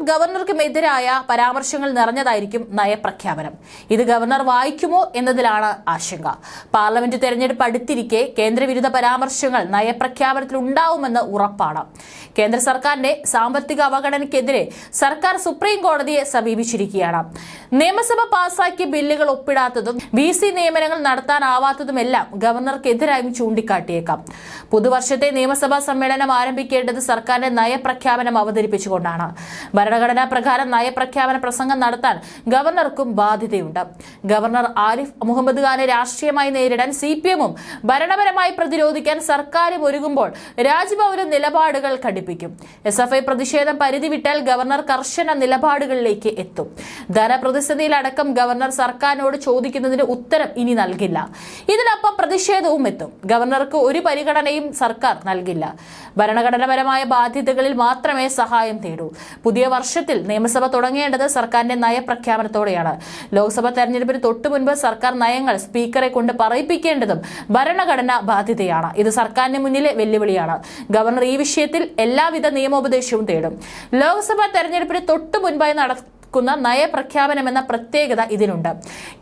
ഗവർണർക്കുമെതിരായ പരാമർശങ്ങൾ നിറഞ്ഞതായിരിക്കും നയപ്രഖ്യാപനം. ഇത് ഗവർണർ വായിക്കുമോ എന്നതിലാണ് ആശങ്ക. പാർലമെന്റ് തെരഞ്ഞെടുപ്പ് അടുത്തിരിക്കെ കേന്ദ്രവിരുദ്ധ പരാമർശങ്ങൾ നയപ്രഖ്യാപനത്തിൽ ഉണ്ടാവുമെന്ന് ഉറപ്പാണ്. കേന്ദ്ര സർക്കാരിന്റെ സാമ്പത്തിക അവഗണനയ്ക്കെതിരെ സർക്കാർ സുപ്രീം കോടതിയെ സമീപിച്ചിരിക്കുകയാണ്. നിയമസഭ പാസാക്കിയ ബില്ലുകൾ ഒപ്പിടാത്തതും VC നിയമനങ്ങൾ നടത്താനാവാത്തതുമെല്ലാം ഗവർണർക്കെതിരായും ചൂണ്ടിക്കാട്ടിയേക്കാം. പുതുവർഷത്തെ നിയമസഭാ സമ്മേളനം ആരംഭിക്കേണ്ടത് സർക്കാരിന്റെ നയപ്രഖ്യാപനം അവതരിപ്പിച്ചുകൊണ്ടാണ്. ഭരണഘടനാ പ്രകാരം നയപ്രഖ്യാപന പ്രസംഗം നടത്താൻ ഗവർണർക്കും ബാധ്യതയുണ്ട്. ഗവർണർ ആരിഫ് മുഹമ്മദ് ഖാനെ രാഷ്ട്രീയമായി നേരിടാൻ CPM-ഉം ഭരണപരമായി പ്രതിരോധിക്കാൻ സർക്കാരും ഒരുങ്ങുമ്പോൾ രാജ്ഭവനും നിലപാടുകൾ ഘടിപ്പിക്കും. SFI പ്രതിഷേധം പരിധി വിട്ടാൽ ഗവർണർ കർശന നിലപാടുകളിലേക്ക് എത്തും. ധനപ്രതിസന്ധിയിലടക്കം ഗവർണർ സർക്കാരിനോട് ചോദിക്കുന്നതിന് ഉത്തരം ഇനി നൽകില്ല. ഇതിനൊപ്പം പ്രതിഷേധവും എത്തും. ഗവർണർക്ക് ഒരു പരിഗണനയും സർക്കാർ നൽകില്ല. ഭരണഘടനാപരമായ ബാധ്യതകളിൽ മാത്രമേ സഹായം തേടൂ. പുതിയ വർഷത്തിൽ നിയമസഭ തുടങ്ങേണ്ടത് സർക്കാരിന്റെ നയപ്രഖ്യാപനത്തോടെയാണ്. ലോക്സഭാ തെരഞ്ഞെടുപ്പിന് തൊട്ടുമുൻപ് സർക്കാർ നയങ്ങൾ സ്പീക്കറെ കൊണ്ട് പറയിപ്പിക്കേണ്ടതും ഭരണഘടനാ ബാധ്യതയാണ്. ഇത് സർക്കാരിന് മുന്നിലെ വെല്ലുവിളിയാണ്. ഗവർണർ ഈ വിഷയത്തിൽ എല്ലാവിധ നിയമോപദേശവും തേടും. ലോക്സഭാ തെരഞ്ഞെടുപ്പിന് തൊട്ടുമുൻപായി നയപ്രഖ്യാപനം എന്ന പ്രത്യേകത ഇതിനുണ്ട്.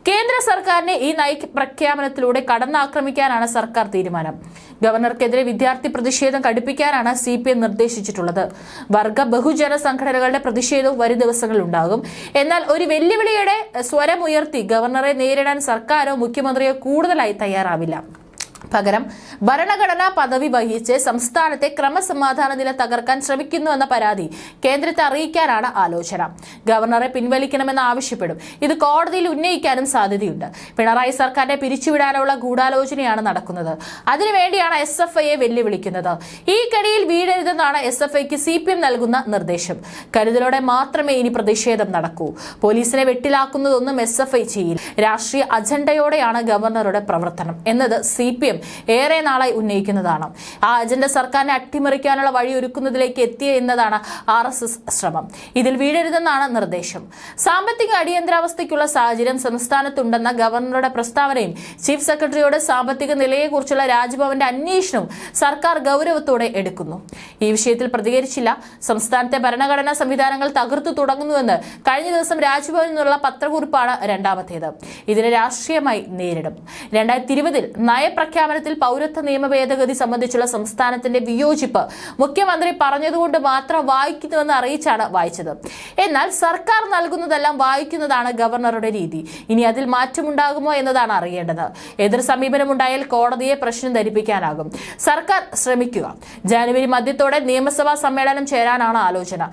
കേന്ദ്ര സർക്കാരിനെ ഈ നയപ്രഖ്യാപനത്തിലൂടെ കടന്നാക്രമിക്കാനാണ് സർക്കാർ തീരുമാനം. ഗവർണർക്കെതിരെ വിദ്യാർത്ഥി പ്രതിഷേധം കടുപ്പിക്കാനാണ് CPM നിർദ്ദേശിച്ചിട്ടുള്ളത്. വർഗ ബഹുജന സംഘടനകളുടെ പ്രതിഷേധവും വരും ദിവസങ്ങളിൽ ഉണ്ടാകും. എന്നാൽ ഒരു വെല്ലുവിളിയുടെ സ്വരമുയർത്തി ഗവർണറെ നേരിടാൻ സർക്കാരോ മുഖ്യമന്ത്രിയോ കൂടുതലായി തയ്യാറാവില്ല. പകരം ഭരണഘടനാ പദവി വഹിച്ച് സംസ്ഥാനത്തെ ക്രമസമാധാന നില തകർക്കാൻ ശ്രമിക്കുന്നുവെന്ന പരാതി കേന്ദ്രത്തെ അറിയിക്കാനാണ് ആലോചന. ഗവർണറെ പിൻവലിക്കണമെന്ന് ആവശ്യപ്പെടും. ഇത് കോടതിയിൽ ഉന്നയിക്കാനും സാധ്യതയുണ്ട്. പിണറായി സർക്കാരിനെ പിരിച്ചുവിടാനുള്ള ഗൂഢാലോചനയാണ് നടക്കുന്നത്. അതിനുവേണ്ടിയാണ് SFIയെ വെല്ലുവിളിക്കുന്നത്. ഈ കടിയിൽ വീഴരുതെന്നാണ് SFIക്ക് CPM നൽകുന്ന നിർദ്ദേശം. കരുതലോടെ മാത്രമേ ഇനി പ്രതിഷേധം നടക്കൂ. പോലീസിനെ വെട്ടിലാക്കുന്നതൊന്നും SFI ചെയ്യില്ല. രാഷ്ട്രീയ അജണ്ടയോടെയാണ് ഗവർണറുടെ പ്രവർത്തനം എന്നത് CPM ഏറെ നാളായി ഉന്നയിക്കുന്നതാണ്. ആ അജണ്ട സർക്കാരിനെ അട്ടിമറിക്കാനുള്ള വഴി ഒരുക്കുന്നതിലേക്ക് എത്തിയ എന്നതാണ് RSS ശ്രമം. ഇതിൽ വീഴരുതെന്നാണ് നിർദ്ദേശം. സാമ്പത്തിക അടിയന്തരാവസ്ഥയ്ക്കുള്ള സാഹചര്യം സംസ്ഥാനത്തുണ്ടെന്ന ഗവർണറുടെ പ്രസ്താവനയും ചീഫ് സെക്രട്ടറിയോട് സാമ്പത്തിക നിലയെക്കുറിച്ചുള്ള രാജ്ഭവന്റെ അന്വേഷണവും സർക്കാർ ഗൗരവത്തോടെ എടുക്കുന്നു. ഈ വിഷയത്തിൽ പ്രതികരിച്ചില്ല. സംസ്ഥാനത്തെ ഭരണഘടനാ സംവിധാനങ്ങൾ തകർത്തു തുടങ്ങുന്നുവെന്ന് കഴിഞ്ഞ ദിവസം രാജ്ഭവനിൽ നിന്നുള്ള പത്രക്കുറിപ്പാണ് രണ്ടാമത്തേത്. ഇതിനെ രാഷ്ട്രീയമായി നേരിടും. 2020 നയപ്രഖ്യാപനത്തിൽ പൗരത്വ നിയമ ഭേദഗതി സംബന്ധിച്ചുള്ള സംസ്ഥാനത്തിന്റെ വിയോജിപ്പ് മുഖ്യമന്ത്രി പറഞ്ഞതുകൊണ്ട് മാത്രം വായിക്കുന്നുവെന്ന് അറിയിച്ചാണ് വായിച്ചത്. എന്നാൽ സർക്കാർ നൽകുന്നതെല്ലാം വായിക്കുന്നതാണ് ഗവർണറുടെ രീതി. ഇനി അതിൽ മാറ്റമുണ്ടാകുമോ എന്നതാണ് അറിയേണ്ടത്. എതിർ സമീപനമുണ്ടായാൽ കോടതിയെ പ്രശ്നം ധരിപ്പിക്കാനാകും. സർക്കാർ ശ്രമിക്കുക. ജനുവരി മധ്യത്തോടെ നിയമസഭാ സമ്മേളനം ചേരാനാണ് ആലോചന.